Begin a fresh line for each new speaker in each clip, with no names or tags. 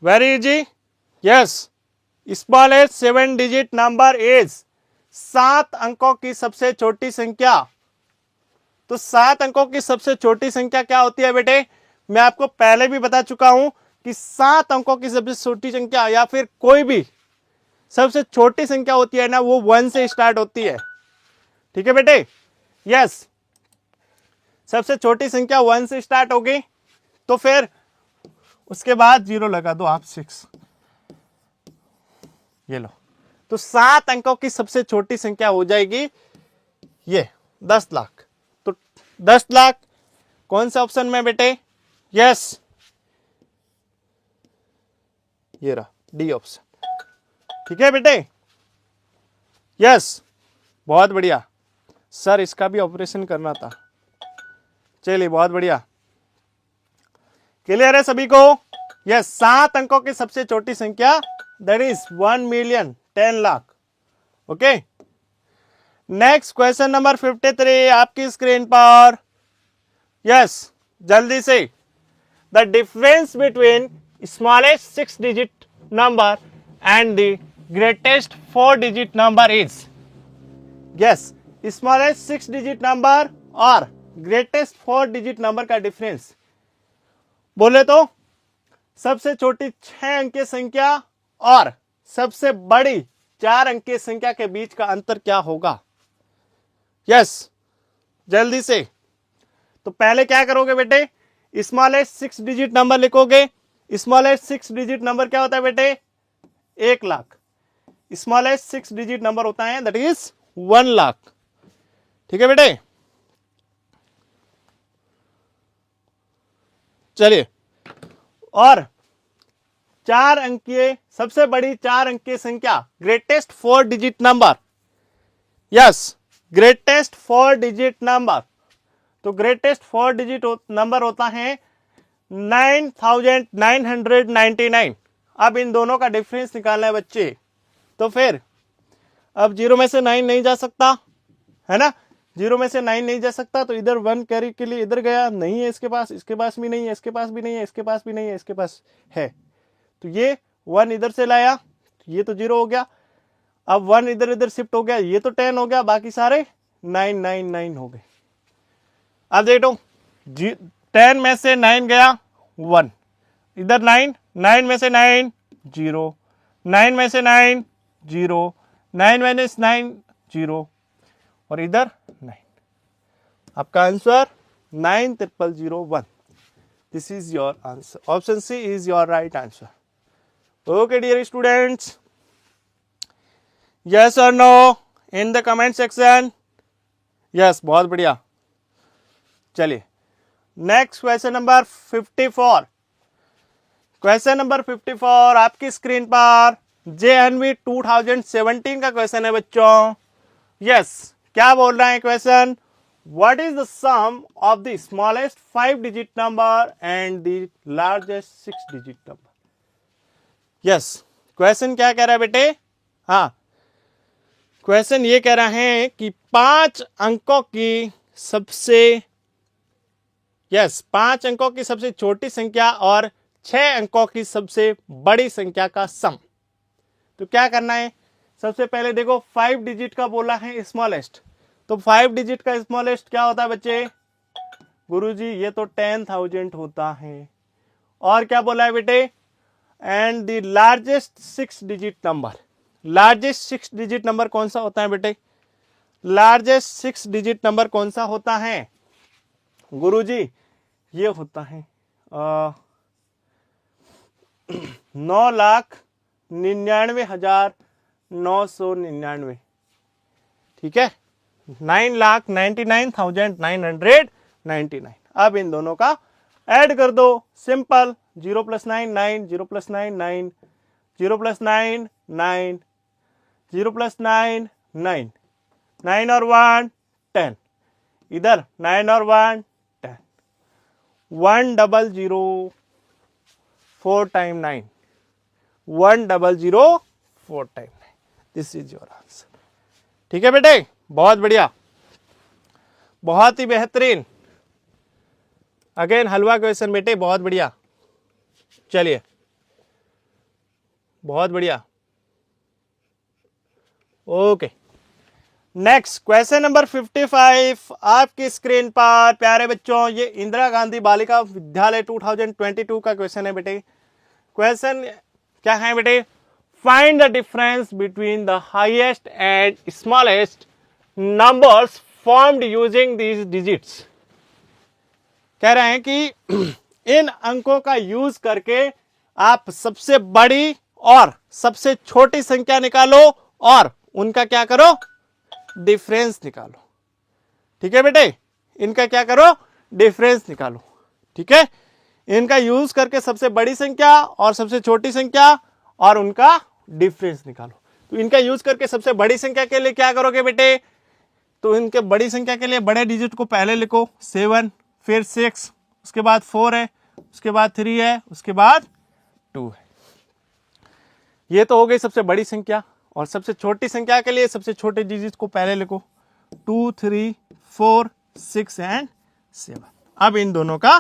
Very easy. Yes, smallest 7 digit number is 7 अंकों की सबसे छोटी संख्या। तो 7 अंकों की सबसे छोटी संख्या क्या होती है बेटे? मैं आपको पहले भी बता चुका हूं कि 7 अंकों की सबसे छोटी संख्या या फिर कोई भी सबसे छोटी संख्या होती है ना, वो 1 से स्टार्ट होती है। ठीक है बेटे? यस, सबसे छोटी संख्या 1 से स्टार्ट होगी, तो फिर उसके बाद 0 लगा दो आप, 6। ये लो, तो 7 अंकों की सबसे छोटी संख्या हो जाएगी ये 10 लाख। तो 10 लाख कौन सा ऑप्शन में बेटे? यस, ये रहा डी ऑप्शन। ठीक है बेटे? यस, बहुत बढ़िया सर, इसका भी ऑपरेशन करना था। चलिए, बहुत बढ़िया, क्लियर है सभी को? यस, 7 अंकों की सबसे छोटी संख्या that is 1 million, 10 lakh. Okay, next question number 53 आपकी स्क्रीन पर। यस, जल्दी से, the difference between smallest 6 digit number and the greatest 4 digit number is. Yes, smallest 6 digit number और ग्रेटेस्ट 4 डिजिट नंबर का डिफरेंस बोले तो सबसे छोटी 6 अंक की संख्या और सबसे बड़ी 4 अंक की संख्या के बीच का अंतर क्या होगा? यस, जल्दी से। तो पहले क्या करोगे बेटे? स्मॉलेस्ट 6 डिजिट नंबर लिखोगे। स्मॉलेस्ट 6 डिजिट नंबर क्या होता है बेटे? 1 लाख। स्मॉलेस्ट 6 डिजिट नंबर होता है दैट इज 1 लाख। ठीक है बेटे? चलिए, और 4 अंकीय सबसे बड़ी 4 अंक की संख्या, greatest 4 digit number. Yes, greatest 4 digit number. तो ग्रेटेस्ट 4 डिजिट नंबर होता है 9999। अब इन दोनों का डिफरेंस निकालना है बच्चे। तो फिर अब 0 में से 9 नहीं जा सकता है ना, 0 में से 9 नहीं जा सकता, तो इधर 1 कैरी के लिए इधर गया, नहीं है इसके पास भी नहीं है, इसके पास भी नहीं है, इसके पास भी नहीं है, इसके पास है, तो ये 1 इधर से लाया, ये तो 0 हो गया। अब 1 इधर इधर शिफ्ट हो गया, ये तो 10 हो गया, बाकी सारे 999 हो गए। अब देखो, 10 में से 9 गया 1, इधर 9, 9 में से 9 0, 9 में से 9 0, 9 माइनस 9 0, और इधर 9। आपका answer 90001। This is your answer. Option C is your right answer. Okay dear students, yes or no in the comment section. Yes, बहुत बढ़िया। चलिए, next question number 54। Question number 54 आपकी स्क्रीन पर JNV 2017 का क्वेश्चन है बच्चों। यस, क्या बोल रहा है question? What is the sum of the smallest 5 digit number and the largest 6 digit number? Yes, question क्या कह रहा है बेटे? हाँ, क्वेश्चन ये कह रहा है कि 5 अंकों की सबसे, यस, 5 अंकों की सबसे छोटी संख्या और 6 अंकों की सबसे बड़ी संख्या का सम। तो क्या करना है? सबसे पहले देखो, 5 डिजिट का बोला है स्मॉलेस्ट, तो 5 डिजिट का स्मॉलेस्ट क्या होता है बच्चे? गुरुजी ये तो 10,000 होता है। और क्या बोला है बेटे? And the largest 6 digit number. Largest 6 digit number कौन सा होता है बेटे? लार्जेस्ट 6 डिजिट नंबर कौन सा होता है गुरुजी? ये होता है 9,99,999। ठीक है, 9,99,999। अब इन दोनों का ऐड कर दो, सिंपल। 0 + 9 9, 0 + 9 9, 0 + 9 9, 0 + 9 9, 9 और 1 10, इधर 9 और 1 10, 100 4 time 9, 100 4 time 9। This is your answer. ठीक है बेटे, बहुत बढ़िया, बहुत ही बेहतरीन। अगेन हलवा क्वेश्चन बेटे, बहुत बढ़िया। चलिए, बहुत बढ़िया। ओके, नेक्स्ट क्वेश्चन नंबर 55 आपकी स्क्रीन पर प्यारे बच्चों, ये इंदिरा गांधी बालिका विद्यालय 2022 का क्वेश्चन है बेटे। क्वेश्चन क्या है बेटे? Find the difference between the highest and smallest numbers formed using these digits. कह रहे हैं कि इन अंकों का यूज करके आप सबसे बड़ी और सबसे छोटी संख्या निकालो और उनका क्या करो? डिफरेंस निकालो। ठीक है बेटे, इनका क्या करो? डिफरेंस निकालो। ठीक है, इनका यूज करके सबसे बड़ी संख्या और सबसे छोटी संख्या और उनका डिफरेंस निकालो। तो इनका यूज करके सबसे बड़ी संख्या के लिए क्या करोगे बेटे? तो इनके बड़ी संख्या के लिए बड़े डिजिट को पहले लिखो 7, फिर 6, उसके बाद 4 है, उसके बाद 3 है, उसके बाद 2 है। ये तो हो गई सबसे बड़ी संख्या। और सबसे छोटी संख्या के लिए सबसे छोटे डिजिट को पहले लिखो 2, 3, 4, 6 एंड 7। अब इन दोनों का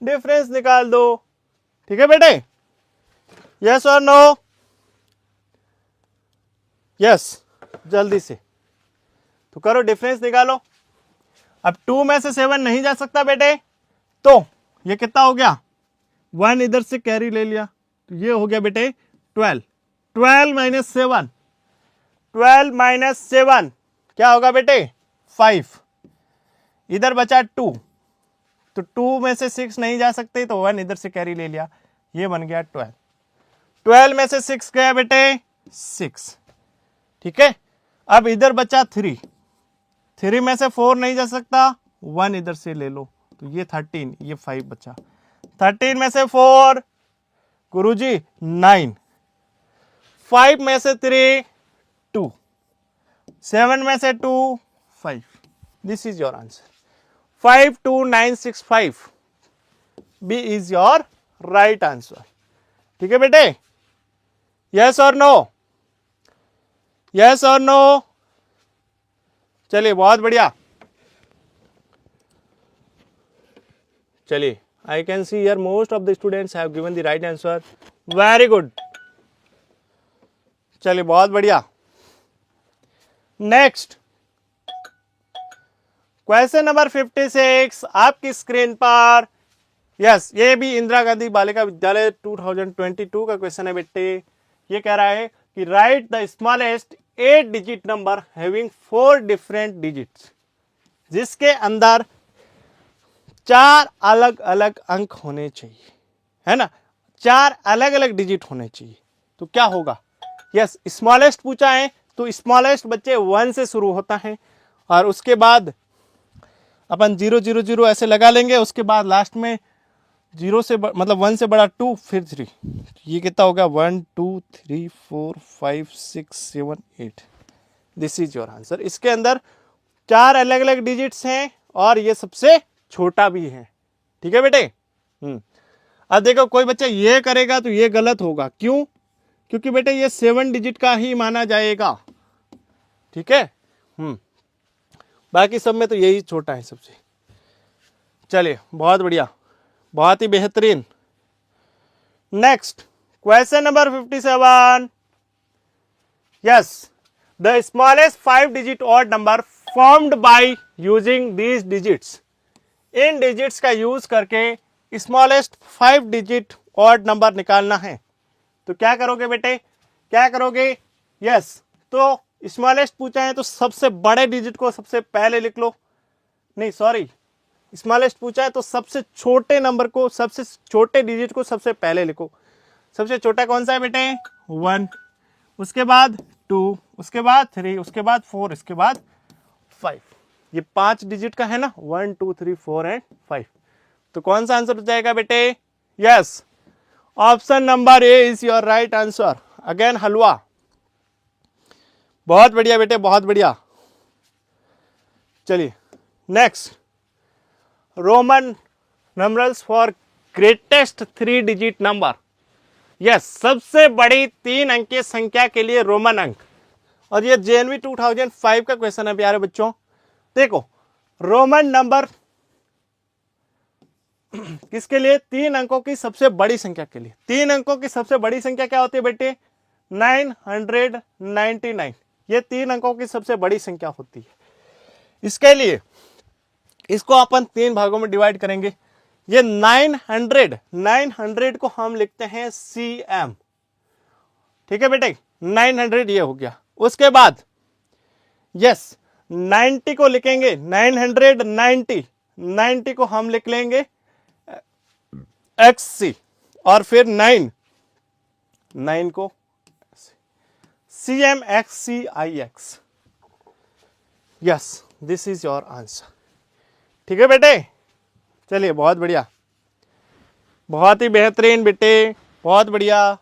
डिफरेंस निकाल दो। ठीक है बेटे, यस और नो? यस, जल्दी से तो करो, डिफरेंस निकालो। अब 2 में से 7 नहीं जा सकता बेटे, तो ये कितना हो गया? 1 इधर से कैरी ले लिया, तो ये हो गया बेटे 12। 12 माइनस 7, 12 माइनस 7 क्या होगा बेटे? 5। इधर बचा 2, तो 2 में से 6 नहीं जा सकते, तो 1 इधर से कैरी ले लिया, ये बन गया 12। 12 में से 6 गया बेटे 6। ठीक है, अब इधर बचा 3, 3 में से 4 नहीं जा सकता, 1 इधर से ले लो, तो ये 13, ये 5 बचा। 13 में से 4 गुरुजी 9, 5 में से 3 2, 7 में से 2 5। This is your answer. 52965 B is your right answer. ठीक है बेटे, yes or no? Yes or no? चलिए बहुत बढ़िया। चलिए, I can see here most of the students have given the right answer. Very good. चलिए बहुत बढ़िया। नेक्स्ट क्वेश्चन नंबर 56 आपकी स्क्रीन पर। यस, ये भी इंदिरा गांधी बालिका विद्यालय 2022 का क्वेश्चन है बेटे। ये कह रहा है कि right the smallest 8 digit number having 4 different digits, जिसके अंदर 4 अलग अलग अंक होने चाहिए, है ना? 4 अलग अलग डिजिट होने चाहिए, तो क्या होगा? यस, स्मॉलेस्ट पूछा है, तो स्मॉलेस्ट बच्चे 1 से शुरू होता है और उसके बाद अपन 0 0 0 ऐसे लगा लेंगे, उसके बाद लास्ट में 0 से मतलब 1 से बड़ा 2, फिर 3। ये कितना हो गया? 1 2 3 4 5 6 7 8। This is your answer. इसके अंदर 4 अलग अलग डिजिट्स हैं और ये सबसे छोटा भी है। ठीक है बेटे? अब देखो, कोई बच्चा ये करेगा तो ये गलत होगा। क्यों? क्योंकि बेटे ये 7 डिजिट का ही माना जाएगा। ठीक है, बाकी सब में तो यही छोटा है सबसे। चलिए बहुत बढ़िया, बहुत ही बेहतरीन। Next question number 57। Yes, the smallest 5 digit odd number formed by using these digits. In digits का यूज करके स्मॉलेस्ट 5 डिजिट ऑड नंबर निकालना है, तो क्या करोगे बेटे? क्या करोगे? यस, तो स्मॉलेस्ट पूछा है तो सबसे बड़े डिजिट को सबसे पहले लिख लो। नहीं सॉरी, स्मॉलेस्ट पूछा है तो सबसे छोटे नंबर को, सबसे छोटे डिजिट को सबसे पहले लिखो। सबसे छोटा कौन सा है बेटे? 1, उसके बाद 2, उसके बाद 3, उसके बाद 4, इसके बाद 5। ये 5 डिजिट का है ना, 1 2 3 4 एंड 5। तो कौन सा आंसर हो जाएगा बेटे? Yes, option number A is your right answer. Again हलवा। बहुत बढ़िया बेटे, बहुत बढ़िया। चलिए next, Roman numbers for greatest 3 digit number. Yes, सबसे बड़ी 3 अंकीय संख्या के लिए रोमन अंक। और ये जेएनवी 2005 का क्वेश्चन है प्यारे बच्चों। देखो, रोमन नंबर किसके लिए? 3 अंकों की सबसे बड़ी संख्या के लिए। 3 अंकों की सबसे बड़ी संख्या क्या होती है बेटे? 999, ये 3 अंकों की सबसे बड़ी संख्या होती है। इसके लिए इसको अपन 3 भागों में डिवाइड करेंगे। ये 900 को हम लिखते हैं CM, ठीक है बेटे, 900 ये हो गया। उसके बाद यस 90 को लिखेंगे 990 को हम लिख लेंगे XC, और फिर 9 को CMXCIX। Yes, this is your answer. ठीक है बेटे, चलिए बहुत बढ़िया, बहुत ही बेहतरीन बेटे, बहुत बढ़िया।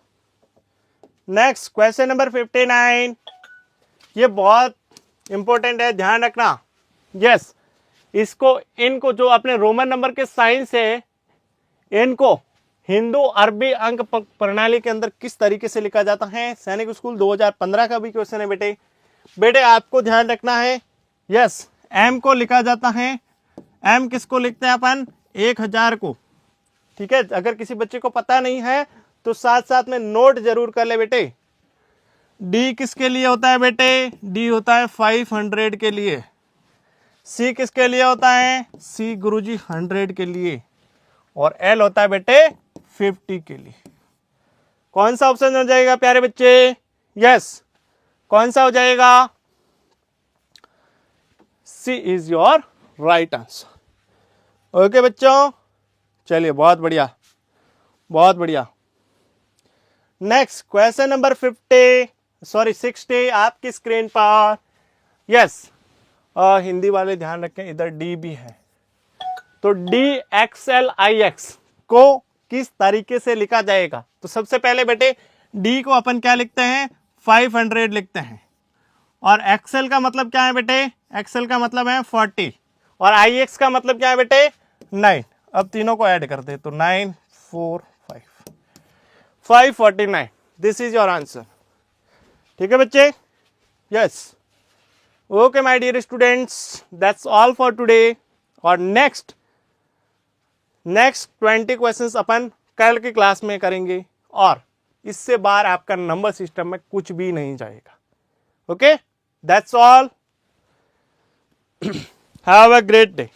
नेक्स्ट क्वेश्चन नंबर 59, ये बहुत इंपॉर्टेंट है, ध्यान रखना। यस, इसको इनको जो अपने रोमन नंबर के साइंस है, इनको हिंदू अरबी अंक प्रणाली के अंदर किस तरीके से लिखा जाता है, सैनिक स्कूल 2015 का भी क्वेश्चन है बेटे। बेटे आपको ध्यान रखना है, यस एम को लिखा जाता है, एम किसको लिखते हैं अपन, 1000 को। ठीक है, अगर किसी बच्चे को पता नहीं है तो साथ साथ में नोट जरूर कर ले बेटे। डी किसके लिए होता है बेटे, डी होता है 500 के लिए। सी किसके लिए होता है, सी गुरुजी 100 के लिए। और एल होता है बेटे 50 के लिए। कौन सा ऑप्शन हो जाएगा प्यारे बच्चे, यस कौन सा हो जाएगा, C is your right answer. Okay बच्चों, चलिए बहुत बढ़िया, बहुत बढ़िया। नेक्स्ट क्वेश्चन नंबर 60 आपकी स्क्रीन पर। यस हिंदी वाले ध्यान रखें, इधर डी भी है, तो DXLIX को किस तरीके से लिखा जाएगा। तो सबसे पहले बेटे डी को अपन क्या लिखते हैं, 500 लिखते हैं। और एक्सेल का मतलब क्या है बेटे, एक्सेल का मतलब है 40, और IX का मतलब क्या है बेटे 9। अब तीनों को ऐड करते तो 9 4 549, दिस इज योर आंसर। ठीक है बच्चे, yes okay my dear students, that's all for today. और नेक्स्ट 20 क्वेश्चंस अपन कल की क्लास में करेंगे, और इससे बाहर आपका नंबर सिस्टम में कुछ भी नहीं जाएगा। Okay, that's all, have a great day.